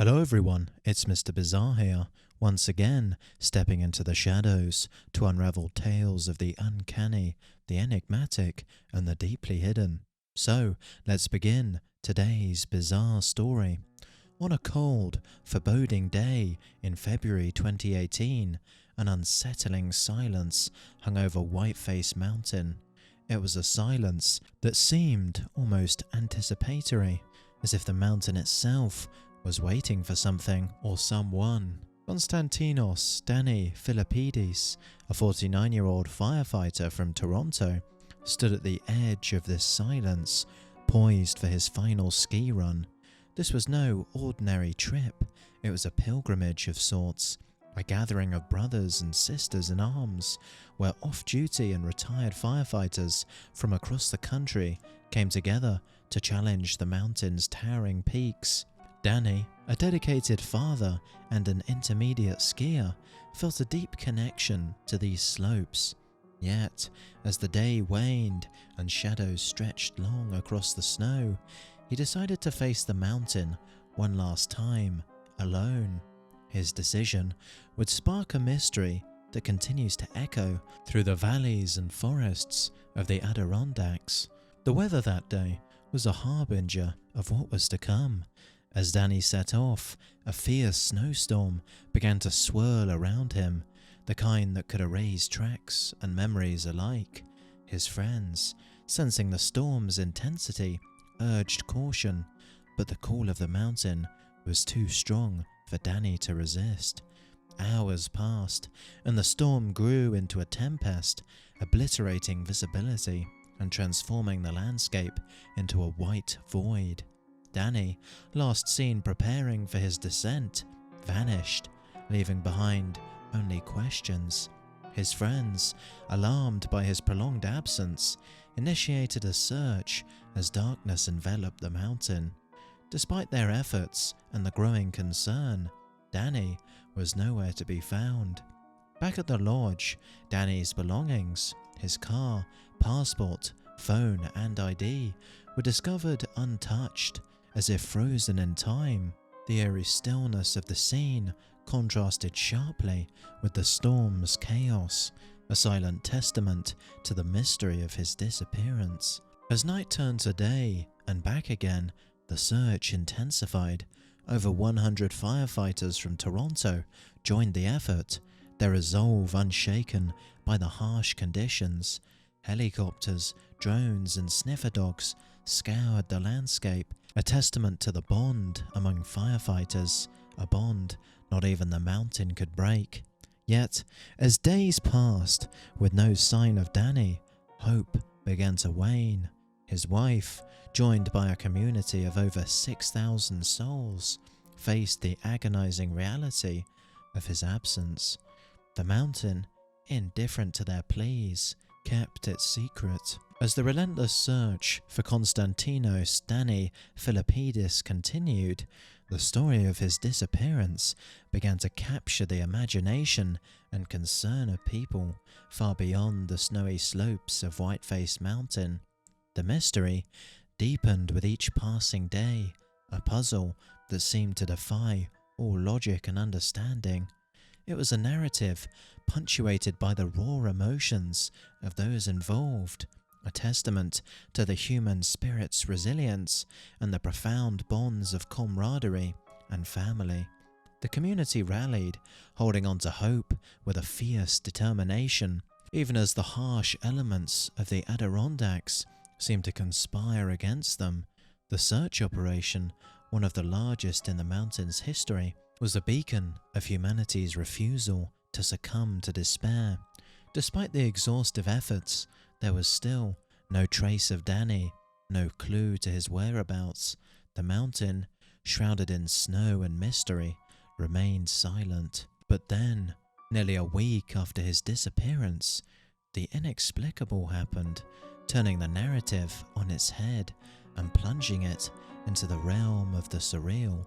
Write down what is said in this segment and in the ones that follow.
Hello everyone, it's Mr. Bizarre here, once again stepping into the shadows to unravel tales of the uncanny, the enigmatic, and the deeply hidden. So, let's begin today's bizarre story. On a cold, foreboding day in February 2018, an unsettling silence hung over Whiteface Mountain. It was a silence that seemed almost anticipatory, as if the mountain itself was waiting for something or someone. Constantinos Danny Filippidis, a 49-year-old firefighter from Toronto, stood at the edge of this silence, poised for his final ski run. This was no ordinary trip, it was a pilgrimage of sorts, a gathering of brothers and sisters in arms, where off-duty and retired firefighters from across the country came together to challenge the mountain's towering peaks. Danny, a dedicated father and an intermediate skier, felt a deep connection to these slopes. Yet, as the day waned and shadows stretched long across the snow, he decided to face the mountain one last time, alone. His decision would spark a mystery that continues to echo through the valleys and forests of the Adirondacks. The weather that day was a harbinger of what was to come. As Danny set off, a fierce snowstorm began to swirl around him, the kind that could erase tracks and memories alike. His friends, sensing the storm's intensity, urged caution, but the call of the mountain was too strong for Danny to resist. Hours passed, and the storm grew into a tempest, obliterating visibility and transforming the landscape into a white void. Danny, last seen preparing for his descent, vanished, leaving behind only questions. His friends, alarmed by his prolonged absence, initiated a search as darkness enveloped the mountain. Despite their efforts and the growing concern, Danny was nowhere to be found. Back at the lodge, Danny's belongings, his car, passport, phone and ID, were discovered untouched, as if frozen in time. The eerie stillness of the scene contrasted sharply with the storm's chaos, a silent testament to the mystery of his disappearance. As night turned to day and back again, the search intensified. Over 100 firefighters from Toronto joined the effort, their resolve unshaken by the harsh conditions. Helicopters, drones and sniffer dogs scoured the landscape, a testament to the bond among firefighters, a bond not even the mountain could break. Yet, as days passed with no sign of Danny, hope began to wane. His wife, joined by a community of over 6,000 souls, faced the agonizing reality of his absence. The mountain, indifferent to their pleas, kept its secret. As the relentless search for Constantinos Danny Filippidis continued, the story of his disappearance began to capture the imagination and concern of people far beyond the snowy slopes of Whiteface Mountain. The mystery deepened with each passing day, a puzzle that seemed to defy all logic and understanding. It was a narrative punctuated by the raw emotions of those involved, a testament to the human spirit's resilience and the profound bonds of camaraderie and family. The community rallied, holding on to hope with a fierce determination, even as the harsh elements of the Adirondacks seemed to conspire against them. The search operation, one of the largest in the mountain's history, was a beacon of humanity's refusal to succumb to despair. Despite the exhaustive efforts, there was still no trace of Danny, no clue to his whereabouts. The mountain, shrouded in snow and mystery, remained silent. But then, nearly a week after his disappearance, the inexplicable happened, turning the narrative on its head and plunging it into the realm of the surreal.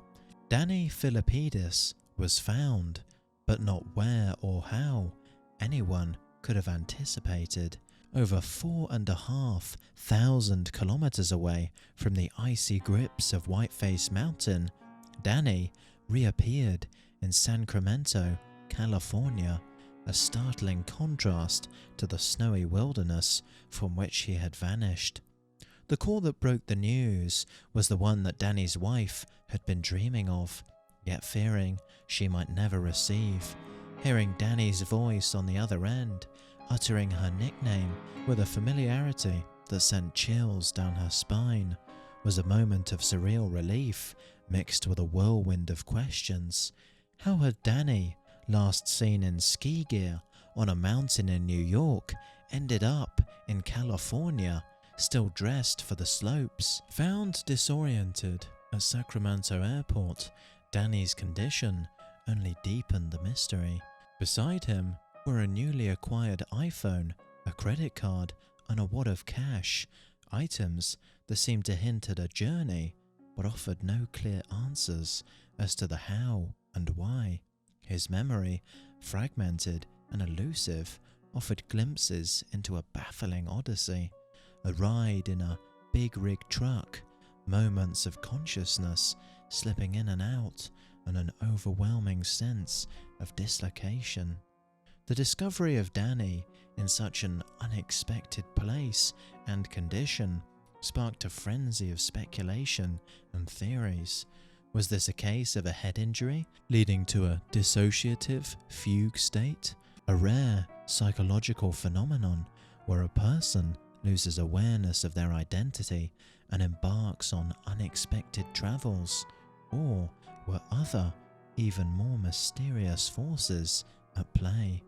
Danny Filippidis was found, but not where or how anyone could have anticipated. Over 4,500 kilometers away from the icy grips of Whiteface Mountain, Danny reappeared in Sacramento, California, a startling contrast to the snowy wilderness from which he had vanished. The call that broke the news was the one that Danny's wife had been dreaming of, yet fearing she might never receive. Hearing Danny's voice on the other end, uttering her nickname with a familiarity that sent chills down her spine, was a moment of surreal relief mixed with a whirlwind of questions. How had Danny, last seen in ski gear on a mountain in New York, ended up in California, still dressed for the slopes? Found disoriented at Sacramento Airport, Danny's condition only deepened the mystery. Beside him were a newly acquired iPhone, a credit card, and a wad of cash, items that seemed to hint at a journey, but offered no clear answers as to the how and why. His memory, fragmented and elusive, offered glimpses into a baffling odyssey, a ride in a big rig truck, moments of consciousness slipping in and out, and an overwhelming sense of dislocation. The discovery of Danny in such an unexpected place and condition sparked a frenzy of speculation and theories. Was this a case of a head injury leading to a dissociative fugue state? A rare psychological phenomenon where a person loses awareness of their identity and embarks on unexpected travels? Or were other, even more mysterious forces at play?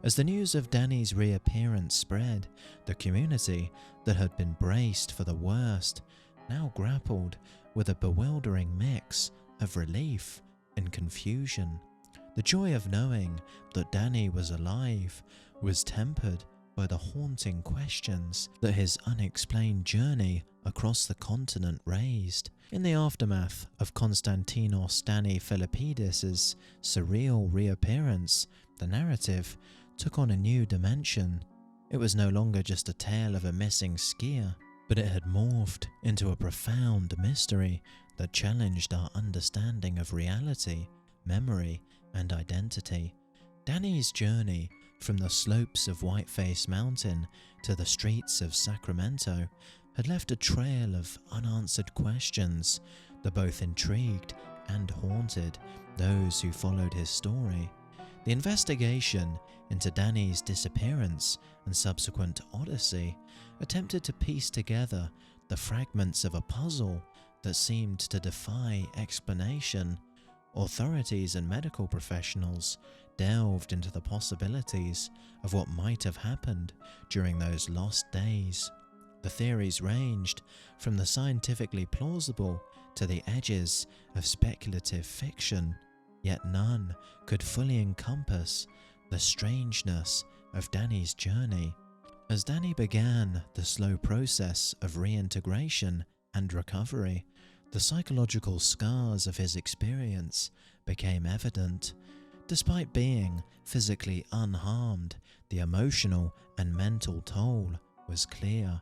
As the news of Danny's reappearance spread, the community that had been braced for the worst now grappled with a bewildering mix of relief and confusion. The joy of knowing that Danny was alive was tempered by the haunting questions that his unexplained journey across the continent raised. In the aftermath of Constantinos Danny Filippidis' surreal reappearance, the narrative took on a new dimension. It was no longer just a tale of a missing skier, but it had morphed into a profound mystery that challenged our understanding of reality, memory, and identity. Danny's journey from the slopes of Whiteface Mountain to the streets of Sacramento had left a trail of unanswered questions that both intrigued and haunted those who followed his story. The investigation into Danny's disappearance and subsequent odyssey attempted to piece together the fragments of a puzzle that seemed to defy explanation. Authorities and medical professionals delved into the possibilities of what might have happened during those lost days. The theories ranged from the scientifically plausible to the edges of speculative fiction, yet none could fully encompass the strangeness of Danny's journey. As Danny began the slow process of reintegration and recovery, the psychological scars of his experience became evident. Despite being physically unharmed, the emotional and mental toll was clear.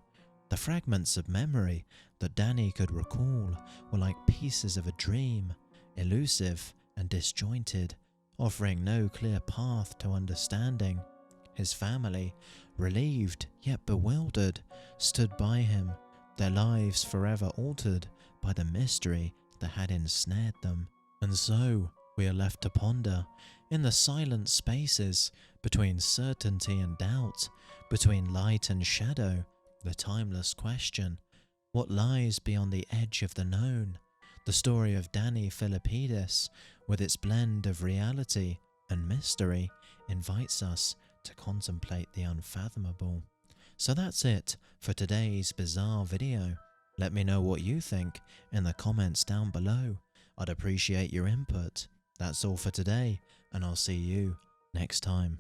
The fragments of memory that Danny could recall were like pieces of a dream, elusive and disjointed, offering no clear path to understanding. His family, relieved yet bewildered, stood by him, their lives forever altered by the mystery that had ensnared them. And so we are left to ponder, in the silent spaces between certainty and doubt, between light and shadow, the timeless question: what lies beyond the edge of the known? The story of Danny Filippidis, with its blend of reality and mystery, invites us to contemplate the unfathomable. So that's it for today's bizarre video. Let me know what you think in the comments down below. I'd appreciate your input. That's all for today, and I'll see you next time.